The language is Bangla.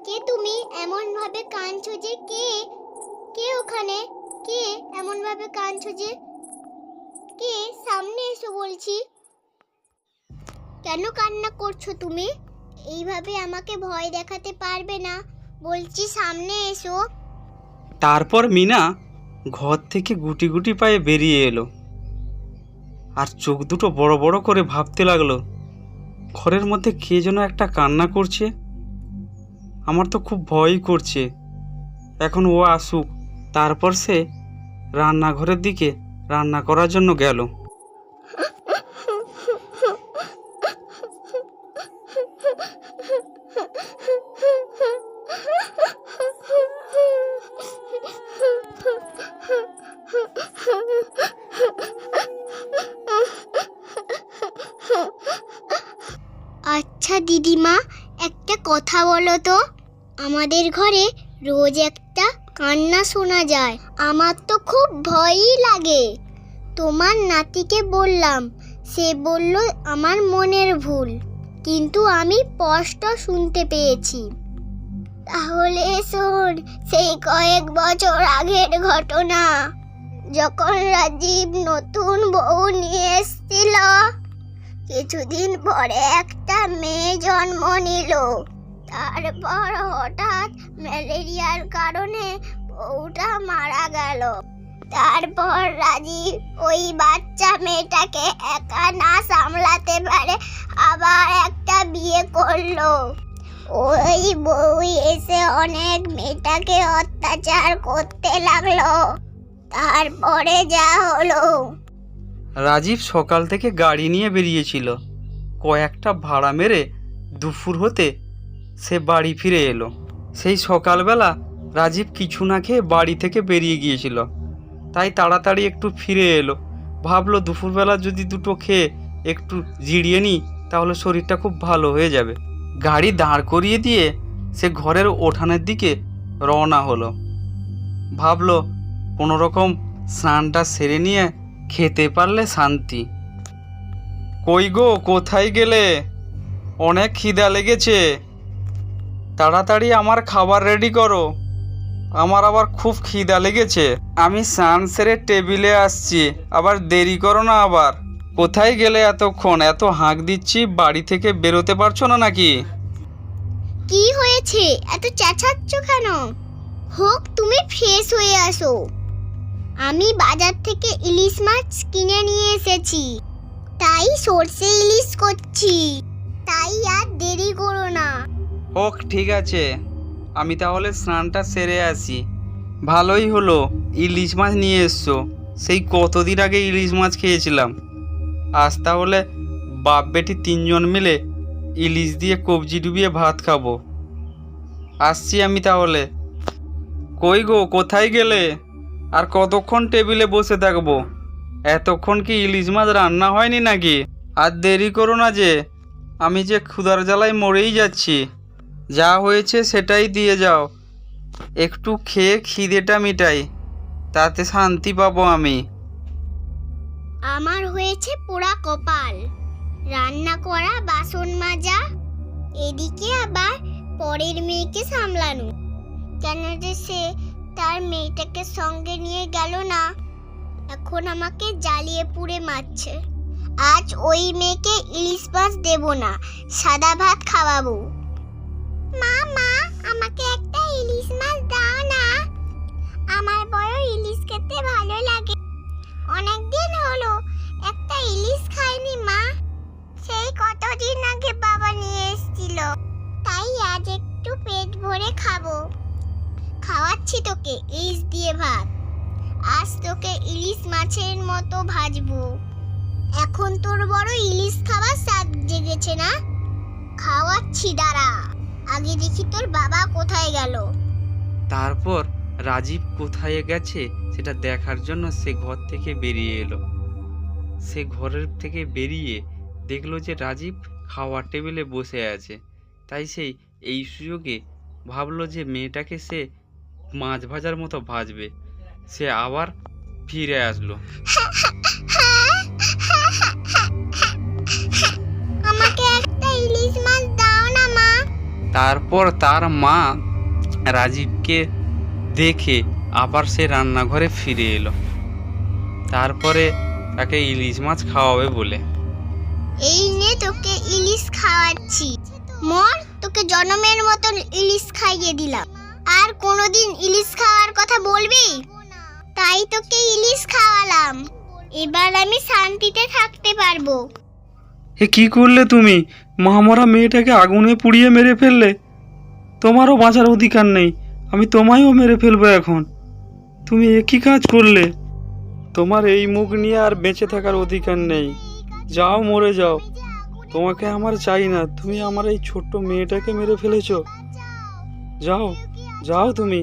কে তুমি এমন ভাবে কাঁদছো যে? কে কে ওখানে? কে এমন ভাবে কাঁদছো যে? কে? সামনে এসো বলছি। কেন কান্না করছো তুমি? এইভাবে আমাকে ভয় দেখাতে পারবে না, বলছি সামনে এসো। তারপর মিনা ঘর থেকে গুটি গুটি পায়ে বেরিয়ে এলো, আর চোখ দুটো বড় বড় করে ভাবতে লাগলো, ঘরের মধ্যে কে যেন একটা কান্না করছে। আমার তো খুব ভয়ই করছে। এখন ও আসুক, তারপর সে রান্নাঘরের দিকে রান্না করার জন্য গেল। আচ্ছা দিদিমা, একটা কথা বলো তো, আমাদের ঘরে রোজ একটা কান্না শোনা যায়, আমার তো খুব ভয়ই লাগে। তোমার নাতিকে বললাম, সে বলল আমার মনের ভুল, কিন্তু আমি স্পষ্ট শুনতে পেয়েছি। তাহলে শোন, সেই কয়েক বছর আগের ঘটনা, যখন রাজীব নতুন বউ নিয়ে এসেছিল, কিছুদিন পরে একটা মেয়ে জন্ম নিল। তারপর হঠাৎ ম্যালেরিয়ার কারণে বউটা মারা গেল। তারপর রাজীব ওই বাচ্চা মেয়েটাকে একা না সামলাতে পারে আবার একটা বিয়ে করলো। ওই বউ এসে অনেক মেয়েটাকে অত্যাচার করতে লাগলো। তারপরে যা হলো। রাজীব সকাল থেকে গাড়ি নিয়ে বেরিয়েছিল। কয়েকটা ভাড়া মেরে দুপুর হতে সে বাড়ি ফিরে এলো। সেই সকালবেলা রাজীব কিছু না খেয়ে বাড়ি থেকে বেরিয়ে গিয়েছিল, তাই তাড়াতাড়ি একটু ফিরে এলো। ভাবলো দুপুরবেলা যদি দুটো খেয়ে একটু জিরিয়ে নিই, তাহলে শরীরটা খুব ভালো হয়ে যাবে। গাড়ি দাঁড় করিয়ে দিয়ে সে ঘরের উঠানের দিকে রওনা হলো। ভাবলো কোনো রকম স্নানটা সেরে নিয়ে খেতে পারলে শান্তি। কই গো, কোথায় গেলে? অনেক খিদা লেগেছে, তাড়াতাড়ি আমার খাবার রেডি করো, আমার আবার খুব খিদা লেগেছে। আমি স্নান সেরে টেবিলে আসছি, আবার দেরি করো না আবার। কোথায় গেলে এতক্ষণ? এত হাঁক দিচ্ছি, বাড়ি থেকে বেরোতে পারছো না নাকি? কি হয়েছে, এত চেঁচাচ্ছ কেন? হোক, তুমি ফ্রেশ হয়ে আসো। আমি বাজার থেকে ইলিশ মাছ কিনে নিয়ে এসেছি, তাই সর্ষে ইলিশ করছি, তাই আর দেরি করো না। হোক, ঠিক আছে, আমি তাহলে স্নানটা সেরে আসি। ভালোই হলো ইলিশ মাছ নিয়ে এসছো, সেই কতদিন আগে ইলিশ মাছ খেয়েছিলাম। আজ তাহলে বাপ বেটি তিনজন মিলে ইলিশ দিয়ে কবজি ডুবিয়ে ভাত খাবো। আসছি আমি তাহলে। কই গো, কোথায় গেলে? আর কতক্ষণ টেবিলে বসে থাকবো? এতক্ষণ কি ইলিশ মাছ রান্না হয়নি নাকি? আর দেরি করো না যে, আমি যে ক্ষুধার জ্বালায় মরেই যাচ্ছি। যা হয়েছে সেটাই দিয়ে যাও, একটু খেয়ে খিদেটা মিটাই, তাতে শান্তি পাবো আমি। আমার হয়েছে পোড়া কপাল, রান্না করা, বাসন মাজা, এদিকে আবার পরের মেয়েকে সামলানো। কেন যে সে তার মেয়েটাকে সঙ্গে নিয়ে গেল না, এখন আমাকে জ্বালিয়ে পুড়ে মারছে। আজ ওই মেয়েকে ইলিশ মাছ দেব না, সাদা ভাত খাওয়াবো। মা মা, আমাকে একটা ইলিশ মাছ দাও না, আমার বড় ইলিশ খেতে ভালো লাগে। অনেকদিন হলো একটা ইলিশ খাইনি মা, সেই কতদিন আগে বাবা নিয়ে এসেছিল, তাই আজ একটু পেট ভরে খাবো। খাওয়াচ্ছি তোকে ইলিশ দিয়ে ভাত, আজ তোকে ইলিশ মাছের মতো ভাজবো। এখন তোর বড় ইলিশ খাবার স্বাদ জেগেছে না? খাওয়াচ্ছি, দাঁড়া, আগে দেখি তোর বাবা কোথায় গেল। তারপর রাজীব কোথায় গেছে সেটা দেখার জন্য সে ঘর থেকে বেরিয়ে এলো। সে ঘরের থেকে বেরিয়ে দেখলো যে রাজীব খাওয়ার টেবিলে বসে আছে, তাই সেই এই সুযোগে ভাবলো যে মেয়েটাকে সে মাছ ভাজার মতো ভাজবে। সে আবার ফিরে আসলো। আমাকে একটা ইলিশ মাছ দাও না মা। তারপর তার মা রাজীবকে দেখে আবার সে রান্নাঘরে ফিরে এলো, তারপরে তাকে ইলিশ মাছ খাওয়াবে বলে। এই নে তোকে ইলিশ খাওয়াচ্ছি, মর তোকে জনমের মতন ইলিশ খাইয়ে দিলাম। আর কোনোদিন ইলিশ খাওয়ার কথা বলবি? তাই তোকে ইলিশ খাওয়ালাম, এবার আমি শান্তিতে থাকতে পারবো। এ কি করলে তুমি? মহামরা মেয়েটাকে আগুনে পুড়িয়ে মেরে ফেললে। তোমারও বাঁচার অধিকার নেই, আমি তোমায়ও মেরে ফেলবো এখন। তুমি এ কি কাজ করলে? তোমার এই মুখ নিয়ে আর বেঁচে থাকার অধিকার নেই। যাও, মরে যাও, তোমাকে আমার চাই না। তুমি আমার এই ছোট্ট মেয়েটাকে মেরে ফেলেছো। যাও, যাও তুমি।